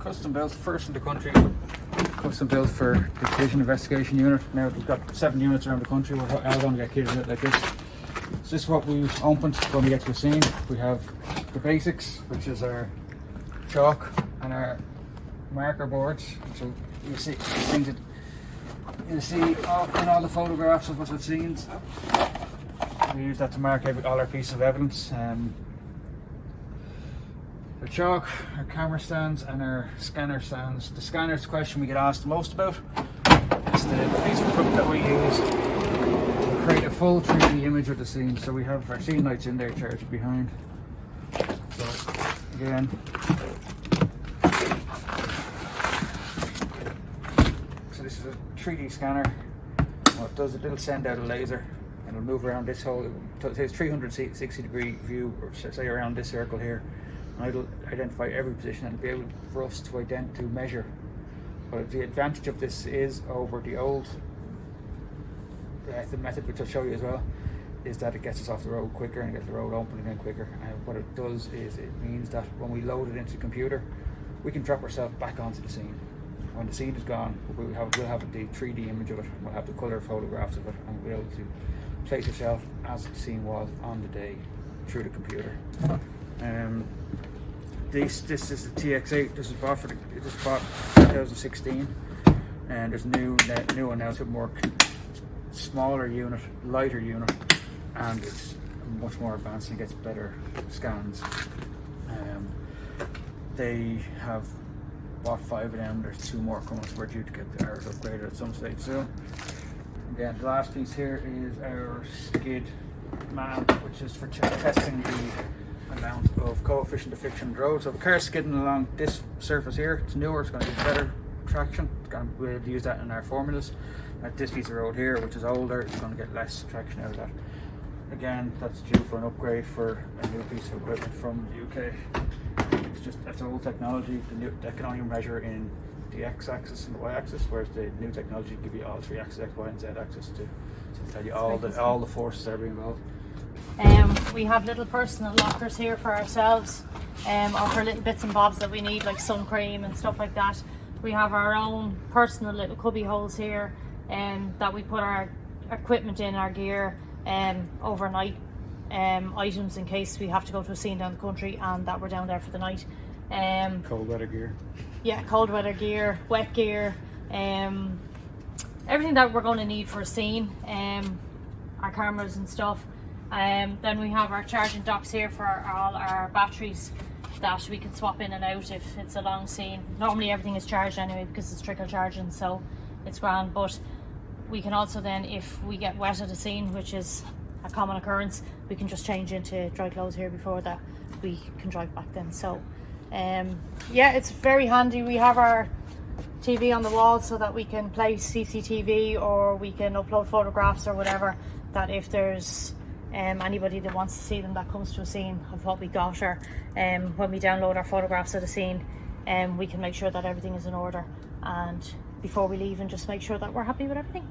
custom built, first in the country, custom built for the Collision Investigation Unit. Now we've got 7 units around the country. We're all going to get kitted out like this. So this is what we've opened when we get to the scene. We have the basics, which is our chalk and our marker boards. So you see things that you see in all the photographs of what's at scenes. We use that to mark all our pieces of evidence. The chalk, our camera stands and our scanner stands. The scanner is the question we get asked the most about. It's the piece of equipment that we use to create a full 3D image of the scene. So we have our scene lights in there charged behind. So again, so this is a 3D scanner. What it does, it'll send out a laser and it'll move around this whole, it says 360-degree view, or say around this circle here. And it'll identify every position and be able for us to measure. But the advantage of this is over the old the method, which I'll show you as well, is that it gets us off the road quicker and gets the road open again quicker. And what it does is it means that when we load it into the computer, we can drop ourselves back onto the scene. When the scene is gone, we'll have the 3D image of it, we'll have the colour photographs of it, and we'll be able to place yourself as the scene was on the day through the computer. This is the TX8. This was bought 2016, and there's a new one now. It's a more smaller unit, lighter unit, and it's much more advanced and gets better scans. They have bought 5 of them. There's 2 more coming, so we're due to get ours upgraded at some stage soon. Again, the last piece here is our skid man, which is for testing the amount of coefficient of friction on the road. So if a car is skidding along this surface here, it's newer, it's going to get better traction. We'll use that in our formulas. At this piece of road here, which is older, it's going to get less traction out of that. Again, that's due for an upgrade for a new piece of equipment from the UK. That's old technology. That can only measure in the x-axis and the y-axis, whereas the new technology will give you all 3 axes, x, y, and z axis to tell you all the forces that are being involved. We have little personal lockers here for ourselves, or for little bits and bobs that we need, like sun cream and stuff like that. We have our own personal little cubby holes here, that we put our equipment in, our gear, overnight items in case we have to go to a scene down the country and that we're down there for the night. Cold weather gear. Yeah, cold weather gear, wet gear, everything that we're going to need for a scene, our cameras and stuff. Then we have our charging docks here for all our batteries that we can swap in and out if it's a long scene. Normally everything is charged anyway because it's trickle charging, so it's grand, but we can also then, if we get wet at a scene, which is a common occurrence, we can just change into dry clothes here before that we can drive back then. So yeah, it's very handy. We have our TV on the wall so that we can play CCTV, or we can upload photographs or whatever, that if there's anybody that wants to see them that comes to a scene of what we got, or when we download our photographs of the scene, we can make sure that everything is in order, and before we leave, and just make sure that we're happy with everything.